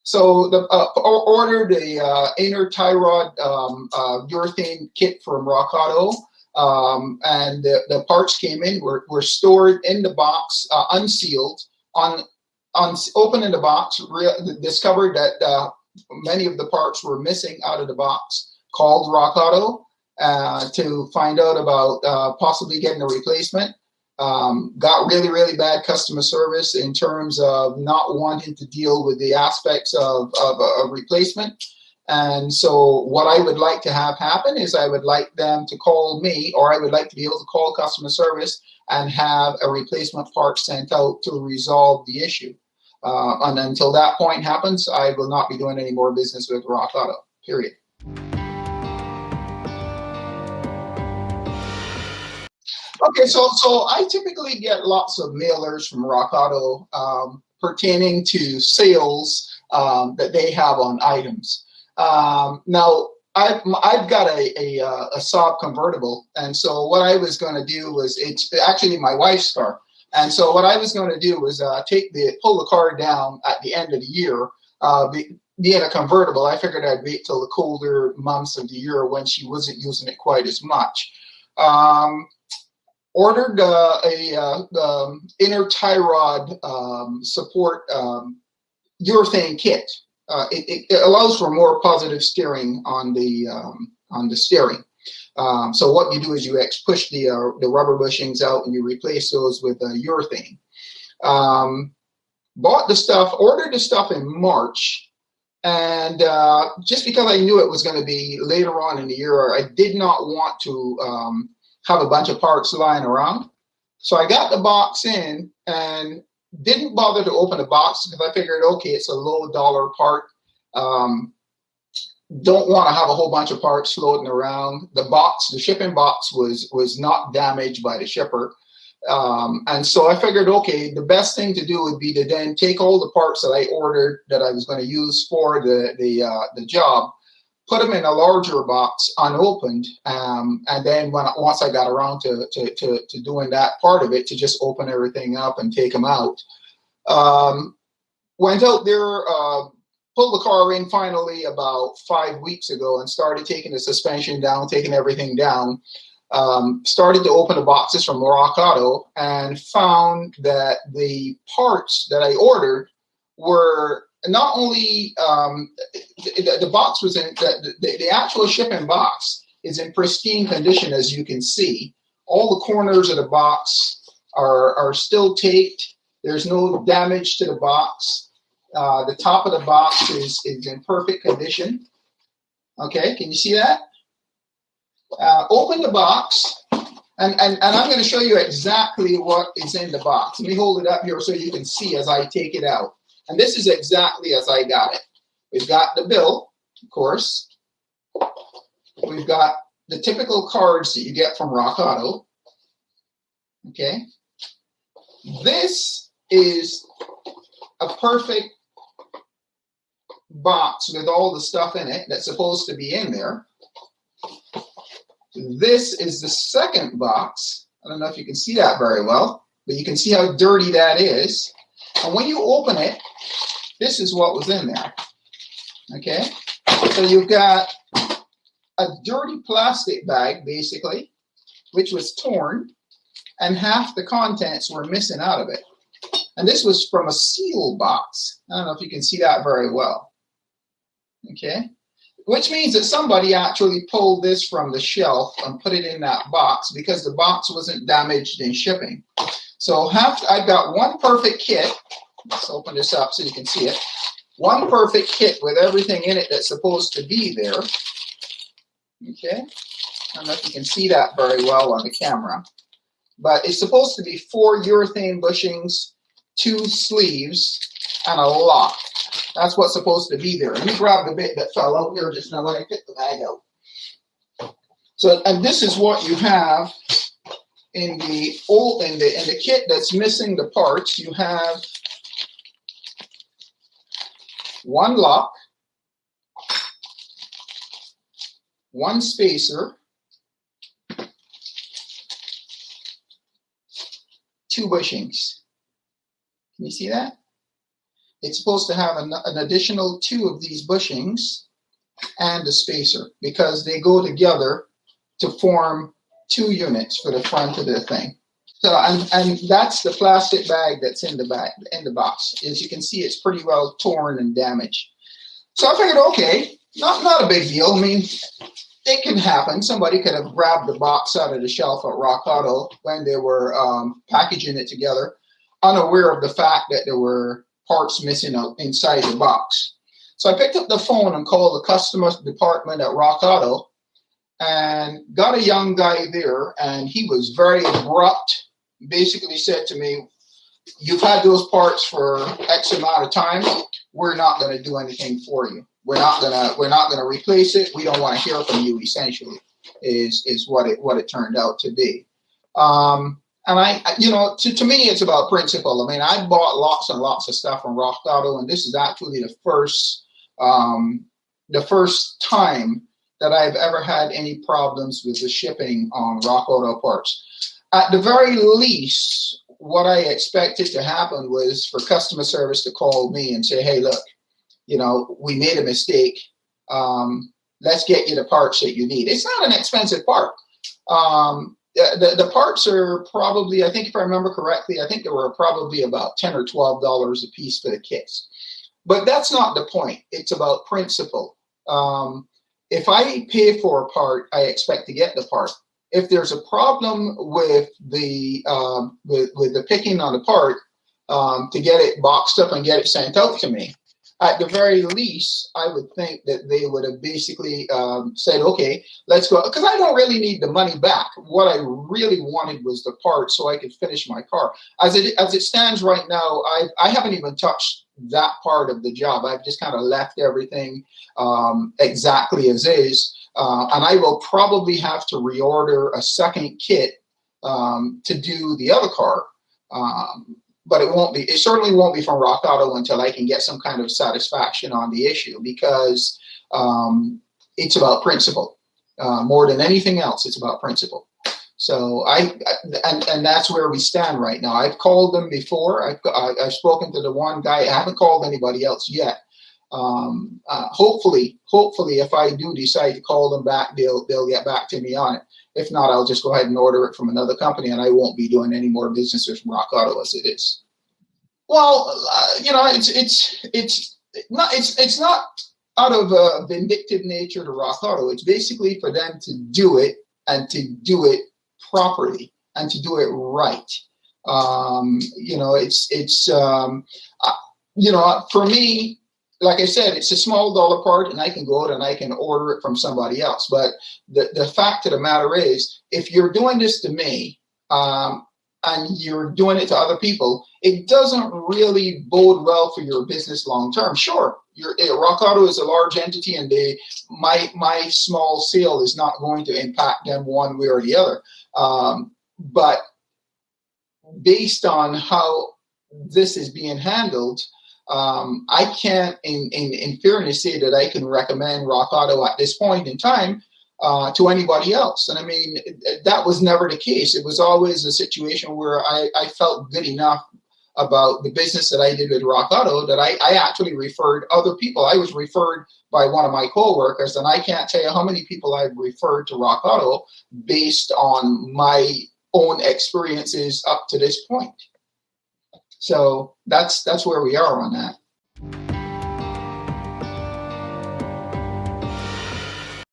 So the ordered a inner tie rod urethane kit from Rockauto, and the parts came in, were stored in the box, unsealed. On opening the box, discovered that many of the parts were missing out of the box. Called Rockauto to find out about possibly getting a replacement. Got really bad customer service in terms of not wanting to deal with the aspects of a replacement. And so what I would like to have happen is I would like them to call me, or I would like to be able to call customer service and have a replacement part sent out to resolve the issue. And until that point happens, I will not be doing any more business with Rockauto, period. Okay, so I typically get lots of mailers from Rockauto pertaining to sales that they have on items. Now, I've got a Saab convertible, and so what I was going to do was, it's actually my wife's car, and so what I was going to do was pull the car down at the end of the year. Being a convertible, I figured I'd wait till the colder months of the year when she wasn't using it quite as much. Ordered the inner tie rod support urethane kit. It allows for more positive steering on the steering. So what you do is you push the rubber bushings out and you replace those with urethane. Bought the stuff, ordered the stuff in March, and just because I knew it was going to be later on in the year, I did not want to have a bunch of parts lying around. So I got the box in and didn't bother to open the box because I figured, okay, it's a low dollar part. Don't want to have a whole bunch of parts floating around. The shipping box was not damaged by the shipper. And so I figured, okay, the best thing to do would be to then take all the parts that I ordered that I was going to use for the job, put them in a larger box unopened, and then once I got around to doing that part of it, to just open everything up and take them out. Went out there, pulled the car in finally about 5 weeks ago and started taking the suspension down, taking everything down. Started to open the boxes from Rockauto and found that the parts that I ordered were not only the box was in the actual shipping box is in pristine condition, as you can see. All the corners of the box are still taped. There's no damage to the box. The top of the box is in perfect condition. Okay, can you see that? Open the box, and I'm going to show you exactly what is in the box. Let me hold it up here so you can see as I take it out. And this is exactly as I got it. We've got the bill, of course. We've got the typical cards that you get from Rockauto. Okay. This is a perfect box with all the stuff in it that's supposed to be in there. This is the second box. I don't know if you can see that very well, but you can see how dirty that is. And when you open it, this is what was in there. Okay, so you've got a dirty plastic bag, basically, which was torn, and half the contents were missing out of it. And this was from a seal box. I don't know if you can see that very well. Okay, which means that somebody actually pulled this from the shelf and put it in that box because the box wasn't damaged in shipping. So I've got one perfect kit. Let's open this up so you can see it. One perfect kit with everything in it that's supposed to be there. Okay, I don't know if you can see that very well on the camera, but it's supposed to be 4 urethane bushings, 2 sleeves, and a lock. That's what's supposed to be there. Let me grab the bit that fell out here just now when I picked the bag out. So, and this is what you have in the kit that's missing the parts. You have one lock, one spacer, 2 bushings. Can you see that? it's supposed to have an additional 2 of these bushings and a spacer, because they go together to form 2 units for the front of the thing. So, and that's the plastic bag that's in the box. As you can see, it's pretty well torn and damaged. So I figured, okay, not a big deal. I mean, it can happen. Somebody could have grabbed the box out of the shelf at RockAuto when they were packaging it together, unaware of the fact that there were parts missing inside the box. So I picked up the phone and called the customer department at RockAuto and got a young guy there, and he was very abrupt. Basically said to me, "You've had those parts for X amount of time. We're not going to do anything for you. We're not gonna replace it. We don't want to hear from you." Essentially, is what it turned out to be. And to me, it's about principle. I mean, I bought lots and lots of stuff from Rockauto, and this is actually the first time that I've ever had any problems with the shipping on Rockauto parts. At the very least, what I expected to happen was for customer service to call me and say, "Hey, look, we made a mistake. Let's get you the parts that you need." It's not an expensive part. The parts are probably, I think if I remember correctly, I think they were probably about $10 or $12 a piece for the kits. But that's not the point. It's about principle. If I pay for a part, I expect to get the part. If there's a problem with the picking on the part, to get it boxed up and get it sent out to me, at the very least, I would think that they would have basically said, "Okay, let's go," because I don't really need the money back. What I really wanted was the part so I could finish my car. As it stands right now, I haven't even touched that part of the job. I've just kind of left everything exactly as is. And I will probably have to reorder a second kit to do the other car. But it certainly won't be from Rockauto until I can get some kind of satisfaction on the issue, because it's about principle. More than anything else, it's about principle. So and that's where we stand right now. I've called them before. I've spoken to the one guy. I haven't called anybody else yet. Hopefully, if I do decide to call them back, they'll get back to me on it. If not, I'll just go ahead and order it from another company, and I won't be doing any more business with Rockauto as it is. Well, it's not out of a vindictive nature to Rockauto. It's basically for them to do it, and to do it properly, and to do it right. For me, like I said, it's a small dollar part, and I can go out and I can order it from somebody else. But the fact of the matter is, if you're doing this to me, and you're doing it to other people, it doesn't really bode well for your business long term. Sure, Rockauto is a large entity, and my small sale is not going to impact them one way or the other. But based on how this is being handled, I can't, in fairness, say that I can recommend Rockauto at this point in time to anybody else. And I mean, that was never the case. It was always a situation where I felt good enough about the business that I did with Rockauto that I actually referred other people. I was referred by one of my coworkers, and I can't tell you how many people I've referred to Rockauto based on my own experiences up to this point. So that's where we are on that.